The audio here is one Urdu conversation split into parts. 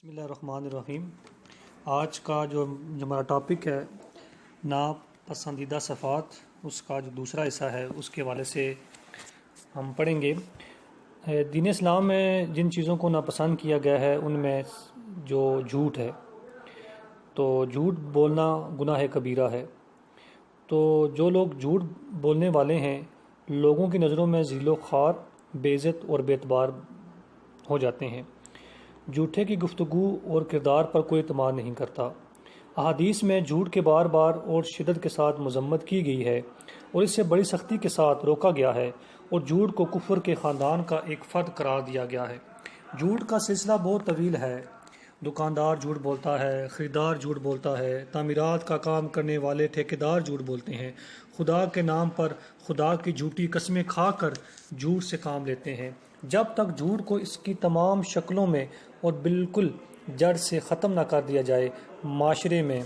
بسم اللہ الرحمن الرحیم۔ آج کا جو ہمارا ٹاپک ہے ناپسندیدہ صفات، اس کا جو دوسرا حصہ ہے اس کے حوالے سے ہم پڑھیں گے۔ دین اسلام میں جن چیزوں کو ناپسند کیا گیا ہے ان میں جو جھوٹ ہے، تو جھوٹ بولنا گناہ کبیرہ ہے۔ تو جو لوگ جھوٹ بولنے والے ہیں لوگوں کی نظروں میں ذلیل و خوار، بے عزت اور بے اعتبار ہو جاتے ہیں۔ جھوٹے کی گفتگو اور کردار پر کوئی اعتماد نہیں کرتا۔ احادیث میں جھوٹ کے بار بار اور شدت کے ساتھ مذمت کی گئی ہے اور اس سے بڑی سختی کے ساتھ روکا گیا ہے، اور جھوٹ کو کفر کے خاندان کا ایک فرد قرار دیا گیا ہے۔ جھوٹ کا سلسلہ بہت طویل ہے۔ دکاندار جھوٹ بولتا ہے، خریدار جھوٹ بولتا ہے، تعمیرات کا کام کرنے والے ٹھیکیدار جھوٹ بولتے ہیں، خدا کے نام پر خدا کی جھوٹی قسمیں کھا کر جھوٹ سے کام لیتے ہیں۔ جب تک جھوٹ کو اس کی تمام شکلوں میں اور بالکل جڑ سے ختم نہ کر دیا جائے، معاشرے میں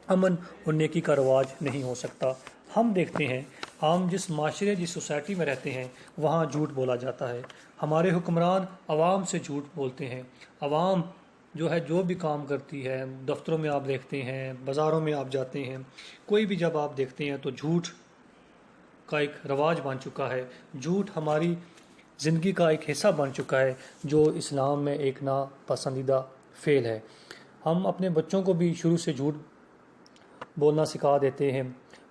امن اور نیکی کا رواج نہیں ہو سکتا۔ ہم دیکھتے ہیں ہم جس معاشرے جس سوسائٹی میں رہتے ہیں وہاں جھوٹ بولا جاتا ہے۔ ہمارے حکمران عوام سے جھوٹ بولتے ہیں۔ عوام جو بھی کام کرتی ہے، دفتروں میں آپ دیکھتے ہیں، بازاروں میں آپ جاتے ہیں، کوئی بھی جب آپ دیکھتے ہیں تو جھوٹ کا ایک رواج بن چکا ہے۔ جھوٹ ہماری زندگی کا ایک حصہ بن چکا ہے، جو اسلام میں ایک ناپسندیدہ فعل ہے۔ ہم اپنے بچوں کو بھی شروع سے جھوٹ بولنا سکھا دیتے ہیں۔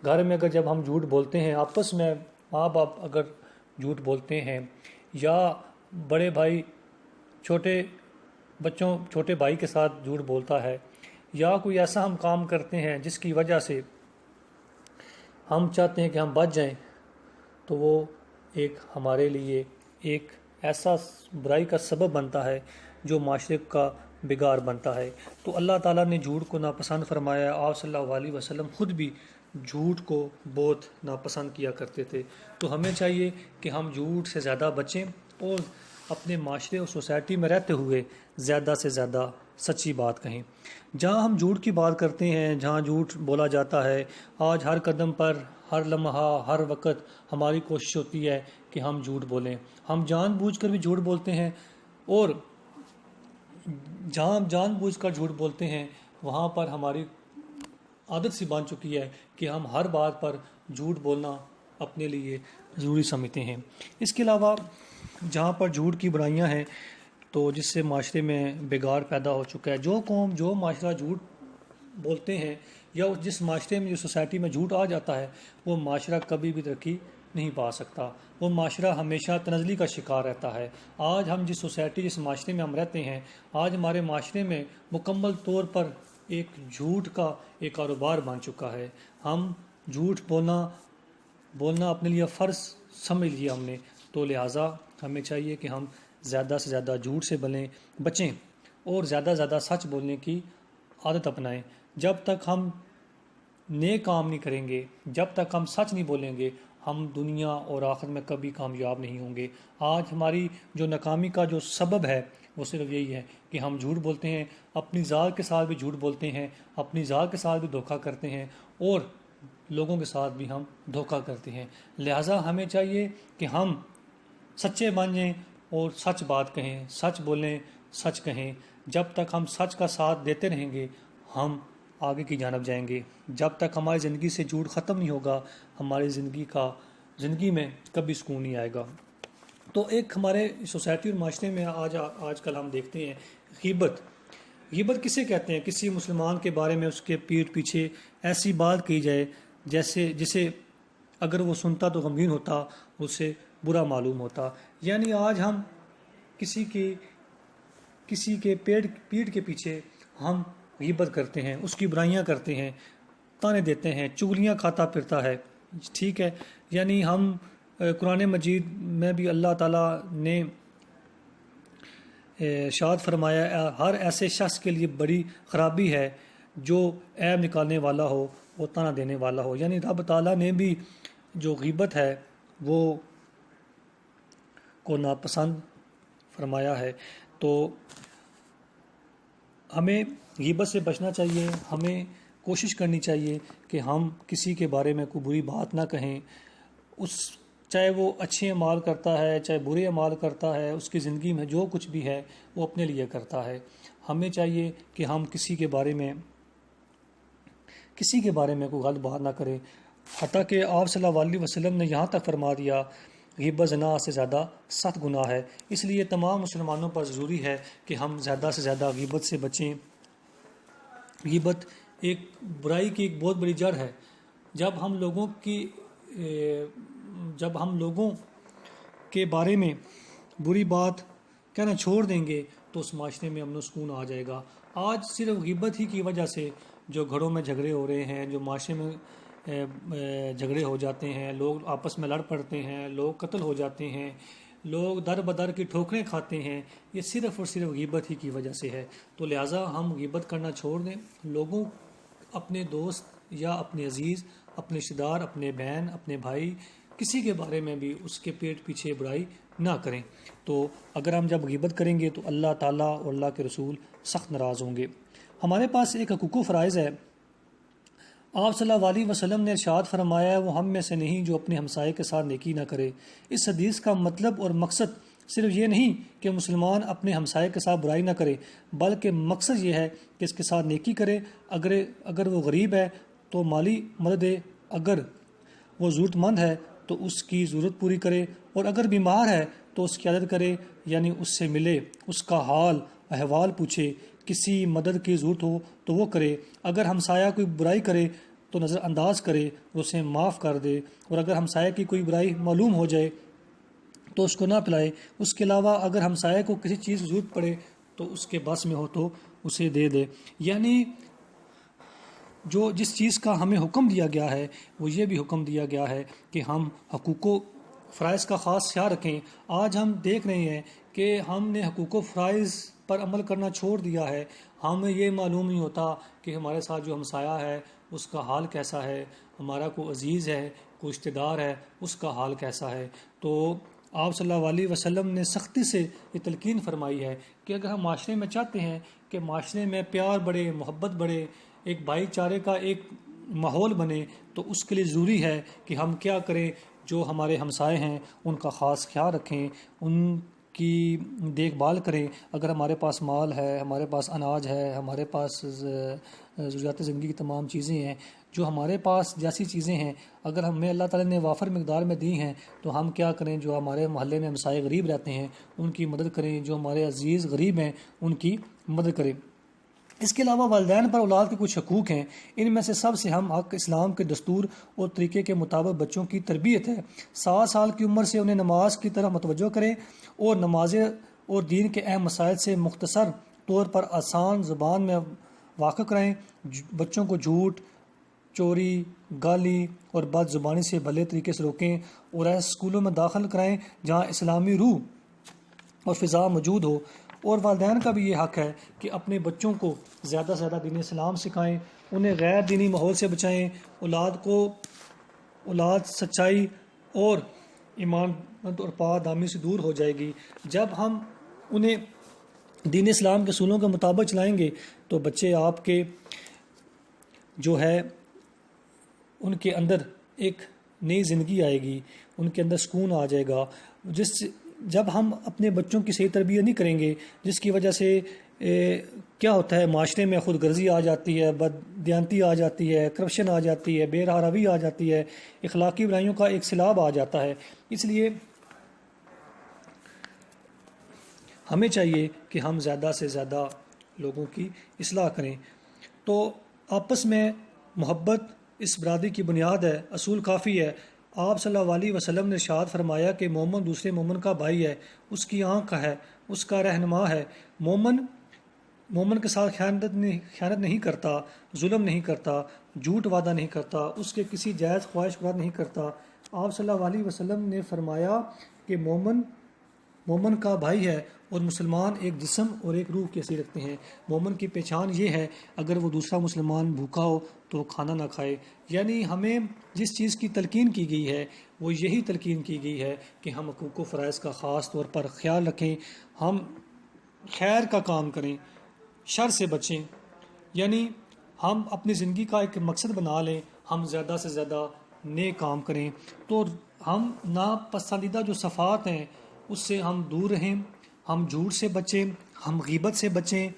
گھر میں اگر جب ہم جھوٹ بولتے ہیں، آپس میں ماں باپ اگر جھوٹ بولتے ہیں، یا بڑے بھائی چھوٹے بھائی کے ساتھ جھوٹ بولتا ہے، یا کوئی ایسا ہم کام کرتے ہیں جس کی وجہ سے ہم چاہتے ہیں کہ ہم بچ جائیں، تو وہ ایک ہمارے لیے ایک ایسا برائی کا سبب بنتا ہے جو معاشرے کا بگاڑ بنتا ہے۔ تو اللہ تعالیٰ نے جھوٹ کو ناپسند فرمایا ہے۔ آپ صلی اللہ علیہ وسلم خود بھی جھوٹ کو بہت ناپسند کیا کرتے تھے۔ تو ہمیں چاہیے کہ ہم جھوٹ سے زیادہ بچیں اور اپنے معاشرے اور سوسائٹی میں رہتے ہوئے زیادہ سے زیادہ سچی بات کہیں۔ جہاں ہم جھوٹ کی بات کرتے ہیں، جہاں جھوٹ بولا جاتا ہے، آج ہر قدم پر، ہر لمحہ، ہر وقت ہماری کوشش ہوتی ہے کہ ہم جھوٹ بولیں۔ ہم جان بوجھ کر بھی جھوٹ بولتے ہیں، اور جہاں جان بوجھ کر جھوٹ بولتے ہیں وہاں پر ہماری عادت سی بن چکی ہے کہ ہم ہر بات پر جھوٹ بولنا اپنے لیے ضروری سمجھتے ہیں۔ اس کے علاوہ جہاں پر جھوٹ کی برائیاں ہیں تو جس سے معاشرے میں بگاڑ پیدا ہو چکا ہے، جو قوم جو معاشرہ جھوٹ بولتے ہیں، یا جس معاشرے میں جو سوسائٹی میں جھوٹ آ جاتا ہے، وہ معاشرہ کبھی بھی ترقی نہیں پا سکتا۔ وہ معاشرہ ہمیشہ تنزلی کا شکار رہتا ہے۔ آج ہم جس سوسائٹی جس معاشرے میں ہم رہتے ہیں، آج ہمارے معاشرے میں مکمل طور پر ایک جھوٹ کا ایک کاروبار بن چکا ہے۔ ہم جھوٹ بولنا اپنے لیے فرض سمجھ لیا ہم نے، تو لہٰذا ہمیں چاہیے کہ ہم زیادہ سے زیادہ جھوٹ سے بچیں اور زیادہ سے زیادہ سچ بولنے کی عادت اپنائیں۔ جب تک ہم نیک کام نہیں کریں گے، جب تک ہم سچ نہیں بولیں گے، ہم دنیا اور آخرت میں کبھی کامیاب نہیں ہوں گے۔ آج ہماری جو ناکامی کا جو سبب ہے وہ صرف یہی ہے کہ ہم جھوٹ بولتے ہیں، اپنی ذات کے ساتھ بھی جھوٹ بولتے ہیں، اپنی ذات کے ساتھ بھی دھوکہ کرتے ہیں، اور لوگوں کے ساتھ بھی ہم دھوکہ کرتے ہیں۔ لہٰذا ہمیں چاہیے کہ ہم سچے بن جائیں اور سچ بات کہیں، سچ بولیں، سچ کہیں۔ جب تک ہم سچ کا ساتھ دیتے رہیں گے ہم آگے کی جانب جائیں گے۔ جب تک ہماری زندگی سے جھوٹ ختم نہیں ہوگا، ہماری زندگی میں کبھی سکون نہیں آئے گا۔ تو ایک ہمارے سوسائٹی اور معاشرے میں آج کل ہم دیکھتے ہیں غیبت کسے کہتے ہیں؟ کسی مسلمان کے بارے میں اس کے پیٹھ پیچھے ایسی بات کی جائے جسے اگر وہ سنتا تو غمگین ہوتا، اسے برا معلوم ہوتا۔ یعنی آج ہم کسی کے پیٹھ کے پیچھے ہم غیبت کرتے ہیں، اس کی برائیاں کرتے ہیں، تانے دیتے ہیں، چغلیاں کھاتا پھرتا ہے، ٹھیک ہے۔ یعنی ہم قرآن مجید میں بھی اللہ تعالیٰ نے ارشاد فرمایا، ہر ایسے شخص کے لیے بڑی خرابی ہے جو عیب نکالنے والا ہو اور تانا دینے والا ہو۔ یعنی رب تعالیٰ نے بھی جو غیبت ہے وہ کو ناپسند فرمایا ہے۔ تو ہمیں غیبت سے بچنا چاہیے، ہمیں کوشش کرنی چاہیے کہ ہم کسی کے بارے میں کوئی بری بات نہ کہیں، اس چاہے وہ اچھے اعمال کرتا ہے چاہے برے اعمال کرتا ہے، اس کی زندگی میں جو کچھ بھی ہے وہ اپنے لیے کرتا ہے۔ ہمیں چاہیے کہ ہم کسی کے بارے میں کوئی غلط بات نہ کریں، حتیٰ کہ آپ صلی اللہ علیہ وسلم نے یہاں تک فرما دیا غیبت زنا سے زیادہ سخت گناہ ہے۔ اس لیے تمام مسلمانوں پر ضروری ہے کہ ہم زیادہ سے زیادہ غیبت سے بچیں۔ غیبت ایک برائی کی ایک بہت بڑی جڑ ہے۔ جب ہم لوگوں کے بارے میں بری بات کہنا چھوڑ دیں گے تو اس معاشرے میں امن و سکون آ جائے گا۔ آج صرف غیبت ہی کی وجہ سے جو گھروں میں جھگڑے ہو رہے ہیں، جو معاشرے میں جھگڑے ہو جاتے ہیں، لوگ آپس میں لڑ پڑتے ہیں، لوگ قتل ہو جاتے ہیں، لوگ در بدر کی ٹھوکریں کھاتے ہیں، یہ صرف اور صرف غیبت ہی کی وجہ سے ہے۔ تو لہٰذا ہم غیبت کرنا چھوڑ دیں، لوگوں، اپنے دوست یا اپنے عزیز، اپنے رشتہ دار، اپنے بہن، اپنے بھائی، کسی کے بارے میں بھی اس کے پیٹ پیچھے برائی نہ کریں۔ تو اگر ہم جب غیبت کریں گے تو اللہ تعالیٰ اور اللہ کے رسول سخت ناراض ہوں گے۔ ہمارے پاس ایک حقوق و فرائض ہے۔ آپ صلی اللہ علیہ وسلم نے ارشاد فرمایا ہے، وہ ہم میں سے نہیں جو اپنے ہمسائے کے ساتھ نیکی نہ کرے۔ اس حدیث کا مطلب اور مقصد صرف یہ نہیں کہ مسلمان اپنے ہمسائے کے ساتھ برائی نہ کرے، بلکہ مقصد یہ ہے کہ اس کے ساتھ نیکی کرے۔ اگر وہ غریب ہے تو مالی مدد دے، اگر وہ ضرورت مند ہے تو اس کی ضرورت پوری کرے، اور اگر بیمار ہے تو اس کی عیادت کرے، یعنی اس سے ملے، اس کا حال احوال پوچھے، کسی مدد کی ضرورت ہو تو وہ کرے۔ اگر ہمسایہ کوئی برائی کرے تو نظر انداز کرے اور اسے معاف کر دے، اور اگر ہمسایہ کی کوئی برائی معلوم ہو جائے تو اس کو نہ پلائے۔ اس کے علاوہ اگر ہمسایہ کو کسی چیز کی ضرورت پڑے تو اس کے بس میں ہو تو اسے دے دے۔ یعنی جس چیز کا ہمیں حکم دیا گیا ہے وہ یہ بھی حکم دیا گیا ہے کہ ہم حقوق و فرائض کا خاص خیال رکھیں۔ آج ہم دیکھ رہے ہیں کہ ہم نے حقوق و فرائض پر عمل کرنا چھوڑ دیا ہے۔ ہمیں یہ معلوم نہیں ہوتا کہ ہمارے ساتھ جو ہمسایہ ہے اس کا حال کیسا ہے، ہمارا کوئی عزیز ہے، کوئی رشتہ دار ہے، اس کا حال کیسا ہے۔ تو آپ صلی اللہ علیہ وسلم نے سختی سے یہ تلقین فرمائی ہے کہ اگر ہم معاشرے میں چاہتے ہیں کہ معاشرے میں پیار بڑھے، محبت بڑھے، ایک بھائی چارے کا ایک ماحول بنے، تو اس کے لیے ضروری ہے کہ ہم کیا کریں، جو ہمارے ہمسائے ہیں ان کا خاص خیال رکھیں، ان کی دیکھ بھال کریں۔ اگر ہمارے پاس مال ہے، ہمارے پاس اناج ہے، ہمارے پاس ضروریات زندگی کی تمام چیزیں ہیں، جو ہمارے پاس جیسی چیزیں ہیں اگر ہمیں اللہ تعالیٰ نے وافر مقدار میں دی ہیں تو ہم کیا کریں، جو ہمارے محلے میں ہمسائے غریب رہتے ہیں ان کی مدد کریں، جو ہمارے عزیز غریب ہیں ان کی مدد کریں۔ اس کے علاوہ والدین پر اولاد کے کچھ حقوق ہیں۔ ان میں سے سب سے اہم حق اسلام کے دستور اور طریقے کے مطابق بچوں کی تربیت ہے۔ 7 سال کی عمر سے انہیں نماز کی طرف متوجہ کریں اور نمازیں اور دین کے اہم مسائل سے مختصر طور پر آسان زبان میں واقف کرائیں۔ بچوں کو جھوٹ، چوری، گالی اور بد زبانی سے بھلے طریقے سے روکیں، اور ایسے اسکولوں میں داخل کرائیں جہاں اسلامی روح اور فضا موجود ہو۔ اور والدین کا بھی یہ حق ہے کہ اپنے بچوں کو زیادہ سے زیادہ دین اسلام سکھائیں، انہیں غیر دینی ماحول سے بچائیں۔ اولاد سچائی اور ایمان اور پاکدامنی سے دور ہو جائے گی۔ جب ہم انہیں دین اسلام کے اصولوں کے مطابق چلائیں گے تو بچے آپ کے جو ہے ان کے اندر ایک نئی زندگی آئے گی، ان کے اندر سکون آ جائے گا۔ جب ہم اپنے بچوں کی صحیح تربیت نہیں کریں گے، جس کی وجہ سے کیا ہوتا ہے، معاشرے میں خود غرضی آ جاتی ہے، بددیانتی آ جاتی ہے، کرپشن آ جاتی ہے، بے راہ روی آ جاتی ہے، اخلاقی برائیوں کا ایک سیلاب آ جاتا ہے۔ اس لیے ہمیں چاہیے کہ ہم زیادہ سے زیادہ لوگوں کی اصلاح کریں۔ تو آپس میں محبت اس برادری کی بنیاد ہے، اصول کافی ہے۔ آپ صلی اللہ علیہ وسلم نے ارشاد فرمایا کہ مومن دوسرے مومن کا بھائی ہے، اس کی آنکھ ہے، اس کا رہنما ہے۔ مومن کے ساتھ خیانت نہیں کرتا، ظلم نہیں کرتا، جھوٹ وعدہ نہیں کرتا، اس کے کسی جائز خواہش پورا نہیں کرتا۔ آپ صلی اللہ علیہ وسلم نے فرمایا کہ مومن کا بھائی ہے، اور مسلمان ایک جسم اور ایک روح کی حیثیت رکھتے ہیں۔ مومن کی پہچان یہ ہے، اگر وہ دوسرا مسلمان بھوکا ہو تو وہ کھانا نہ کھائے۔ یعنی ہمیں جس چیز کی تلقین کی گئی ہے وہ یہی تلقین کی گئی ہے کہ ہم حقوق و فرائض کا خاص طور پر خیال رکھیں، ہم خیر کا کام کریں، شر سے بچیں۔ یعنی ہم اپنی زندگی کا ایک مقصد بنا لیں، ہم زیادہ سے زیادہ نیک کام کریں۔ تو ہم ناپسندیدہ جو صفات ہیں اس سے ہم دور رہیں، ہم جھوٹ سے بچیں، ہم غیبت سے بچیں،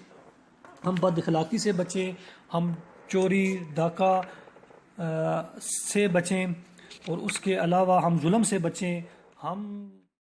ہم بد اخلاقی سے بچیں، ہم چوری ڈاکہ سے بچیں، اور اس کے علاوہ ہم ظلم سے بچیں، ہم